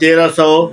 1300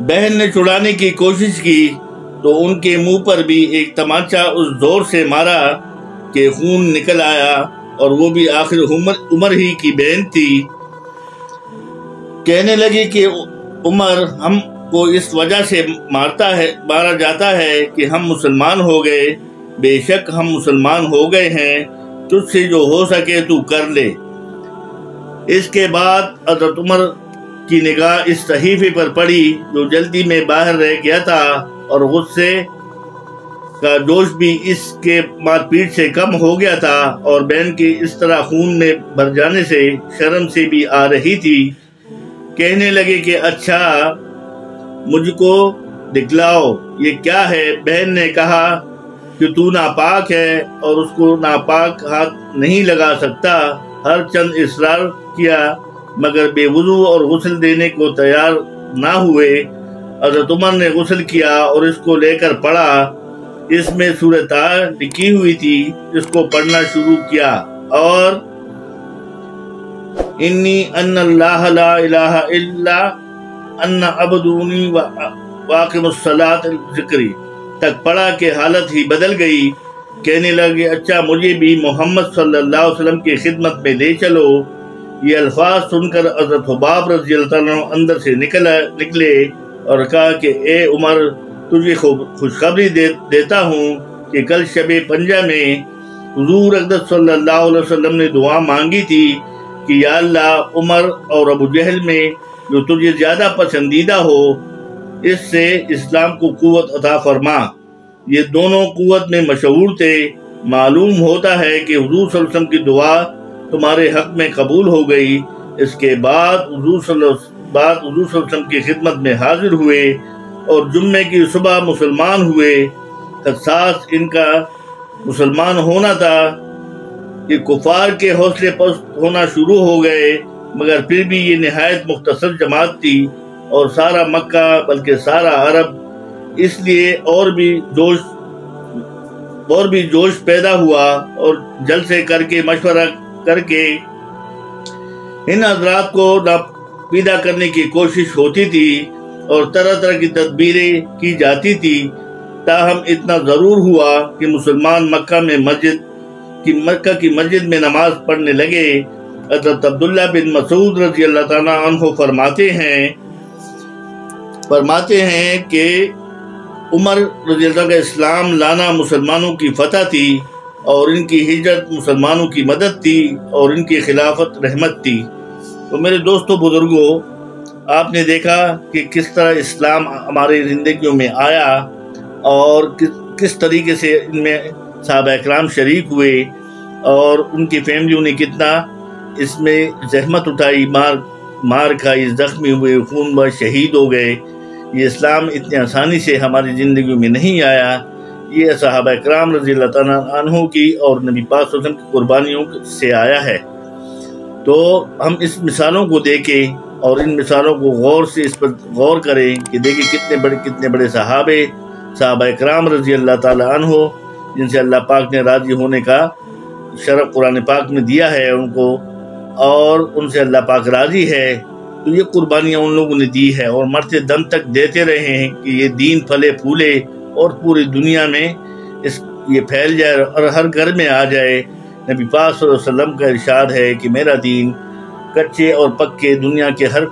بہن نے چھڑانے کی کوشش کی تو ان کے منہ پر بھی ایک تمانچہ اس زور سے مارا کہ خون نکل آیا، اور وہ بھی آخر عمر ہی کی بہن تھی۔ کہنے لگی کہ عمر، ہم کو اس وجہ سے مارا جاتا ہے کہ ہم مسلمان ہو گئے۔ بے شک ہم مسلمان ہو گئے ہیں، تجھ سے جو ہو سکے تو کر لے۔ اس کے بعد حضرت عمر کی نگاہ اس صحیفے پر پڑی جو جلدی میں باہر رہ گیا تھا، اور غصے کا جوش بھی اس کے مار پیٹ سے کم ہو گیا تھا، اور بہن کے اس طرح خون میں بھر جانے سے شرم سے بھی آ رہی تھی۔ کہنے لگے کہ اچھا، مجھ کو دکھلاؤ یہ کیا ہے۔ بہن نے کہا کہ تو ناپاک ہے اور اس کو ناپاک ہاتھ نہیں لگا سکتا۔ ہر چند اصرار کیا مگر بے وضو اور غسل دینے کو تیار نہ ہوئے۔ حضرت عمر نے غسل کیا اور اس کو لے کر پڑھا۔ اس میں سورہ طٰ لکھی ہوئی تھی، اس کو پڑھنا شروع کیا، اور انی ان اللہ لا الہ الا ان عبدونی واقم الصلاۃ ذکری تک پڑھا کہ حالت ہی بدل گئی۔ کہنے لگے اچھا، مجھے بھی محمد صلی اللہ علیہ وسلم کی خدمت میں لے چلو۔ یہ الفاظ سن کر حضرت حباب رضی اللہ عنہ اندر سے نکلے اور کہا کہ اے عمر، تجھے خوشخبری دیتا ہوں کہ کل شب پنجہ میں حضور اقدس صلی اللہ علیہ وسلم نے دعا مانگی تھی کہ یا اللہ، عمر اور ابو جہل میں جو تجھے زیادہ پسندیدہ ہو، اس سے اسلام کو قوت عطا فرما۔ یہ دونوں قوت میں مشہور تھے۔ معلوم ہوتا ہے کہ حضور صلی اللہ علیہ وسلم کی دعا تمہارے حق میں قبول ہو گئی۔ اس کے بعد حضور صلی اللہ علیہ وسلم کی خدمت میں حاضر ہوئے اور جمعے کی صبح مسلمان ہوئے۔ حساس ان کا مسلمان ہونا تھا کہ کفار کے حوصلے پست ہونا شروع ہو گئے، مگر پھر بھی یہ نہایت مختصر جماعت تھی، اور سارا مکہ بلکہ سارا عرب اس لیے اور بھی جوش پیدا ہوا، اور جلسے کر کے مشورہ کر کے ان حضرات کو ناپیدا کرنے کی کوشش ہوتی تھی اور طرح طرح کی تدبیریں کی جاتی تھی۔ تاہم اتنا ضرور ہوا کہ مسلمان مکہ کی مسجد میں نماز پڑھنے لگے۔ حضرت عبداللہ بن مسعود رضی اللہ تعالیٰ عنہ فرماتے ہیں کہ عمر رضی اللہ عنہ کا اسلام لانا مسلمانوں کی فتح تھی، اور ان کی ہجرت مسلمانوں کی مدد تھی، اور ان کی خلافت رحمت تھی۔ تو میرے دوستو بزرگوں، آپ نے دیکھا کہ کس طرح اسلام ہماری زندگیوں میں آیا، اور کس طریقے سے ان میں صحابہ اکرام شریک ہوئے، اور ان کی فیملیوں نے کتنا اس میں زحمت اٹھائی، مار کھائی، زخمی ہوئے، خون بہہ شہید ہو گئے۔ یہ اسلام اتنی آسانی سے ہماری زندگیوں میں نہیں آیا، یہ صحابہ اکرام رضی اللہ تعالیٰ عنہ کی اور نبی پاک صلی اللہ علیہ وسلم کی قربانیوں سے آیا ہے۔ تو ہم اس مثالوں کو دیکھیں اور ان مثالوں کو اس پر غور کریں کہ دیکھیں کتنے بڑے صحابہ اکرام رضی اللہ تعالیٰ عنہ، جن سے اللہ پاک نے راضی ہونے کا شرف قرآن پاک میں دیا ہے ان کو، اور ان سے اللہ پاک راضی ہے۔ تو یہ قربانیاں ان لوگوں نے دی ہے، اور مرتے دم تک دیتے رہے ہیں کہ یہ دین پھلے پھولے اور پوری دنیا میں یہ پھیل جائے اور ہر گھر میں آ جائے۔ نبی پاک صلی اللہ علیہ وسلم کا ارشاد ہے کہ میرا دین کچے اور پکے دنیا کے ہر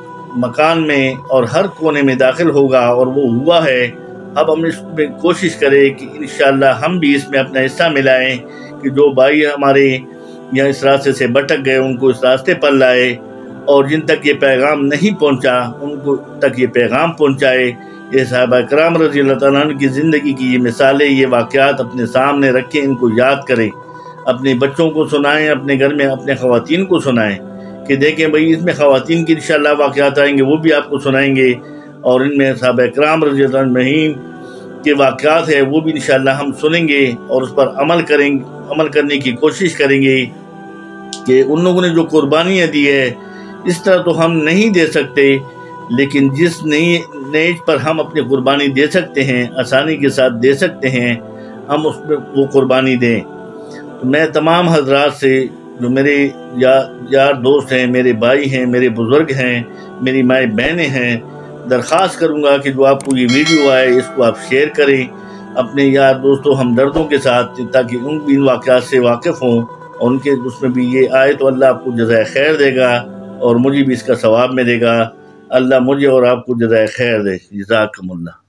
مکان میں اور ہر کونے میں داخل ہوگا، اور وہ ہوا ہے۔ اب ہم اس میں کوشش کریں کہ انشاءاللہ ہم بھی اس میں اپنا حصہ ملائیں، کہ جو بھائی ہمارے یہاں اس راستے سے بھٹک گئے ان کو اس راستے پر لائے، اور جن تک یہ پیغام نہیں پہنچا ان کو تک یہ پیغام پہنچائے۔ یہ صحابہ کرام رضی اللہ تعالیٰ عنہ کی زندگی کی یہ مثالیں، یہ واقعات اپنے سامنے رکھیں، ان کو یاد کریں، اپنے بچوں کو سنائیں، اپنے گھر میں اپنے خواتین کو سنائیں کہ دیکھیں بھئی اس میں خواتین کی انشاءاللہ واقعات آئیں گے، وہ بھی آپ کو سنائیں گے، اور ان میں صحابہ کرام رضی اللہ عنہ کے واقعات ہیں وہ بھی انشاءاللہ ہم سنیں گے، اور اس پر عمل کرنے کی کوشش کریں گے کہ ان لوگوں نے جو قربانیاں دی ہے اس طرح تو ہم نہیں دے سکتے، لیکن جس نئی نیج پر ہم اپنی قربانی دے سکتے ہیں، آسانی کے ساتھ دے سکتے ہیں، ہم اس میں وہ قربانی دیں۔ تو میں تمام حضرات سے جو میرے یار دوست ہیں، میرے بھائی ہیں، میرے بزرگ ہیں، میری مائیں بہنیں ہیں، درخواست کروں گا کہ جو آپ کو یہ ویڈیو آئے اس کو آپ شیئر کریں اپنے یار دوستوں ہمدردوں کے ساتھ، تاکہ ان بھی ان واقعات سے واقف ہوں اور ان کے اس میں بھی یہ آئے تو اللہ آپ کو جزائے خیر دے گا اور مجھے بھی اس کا ثواب ملے گا۔ اللہ مجھے اور آپ کو جزائے خیر دے۔ جزاکم اللہ۔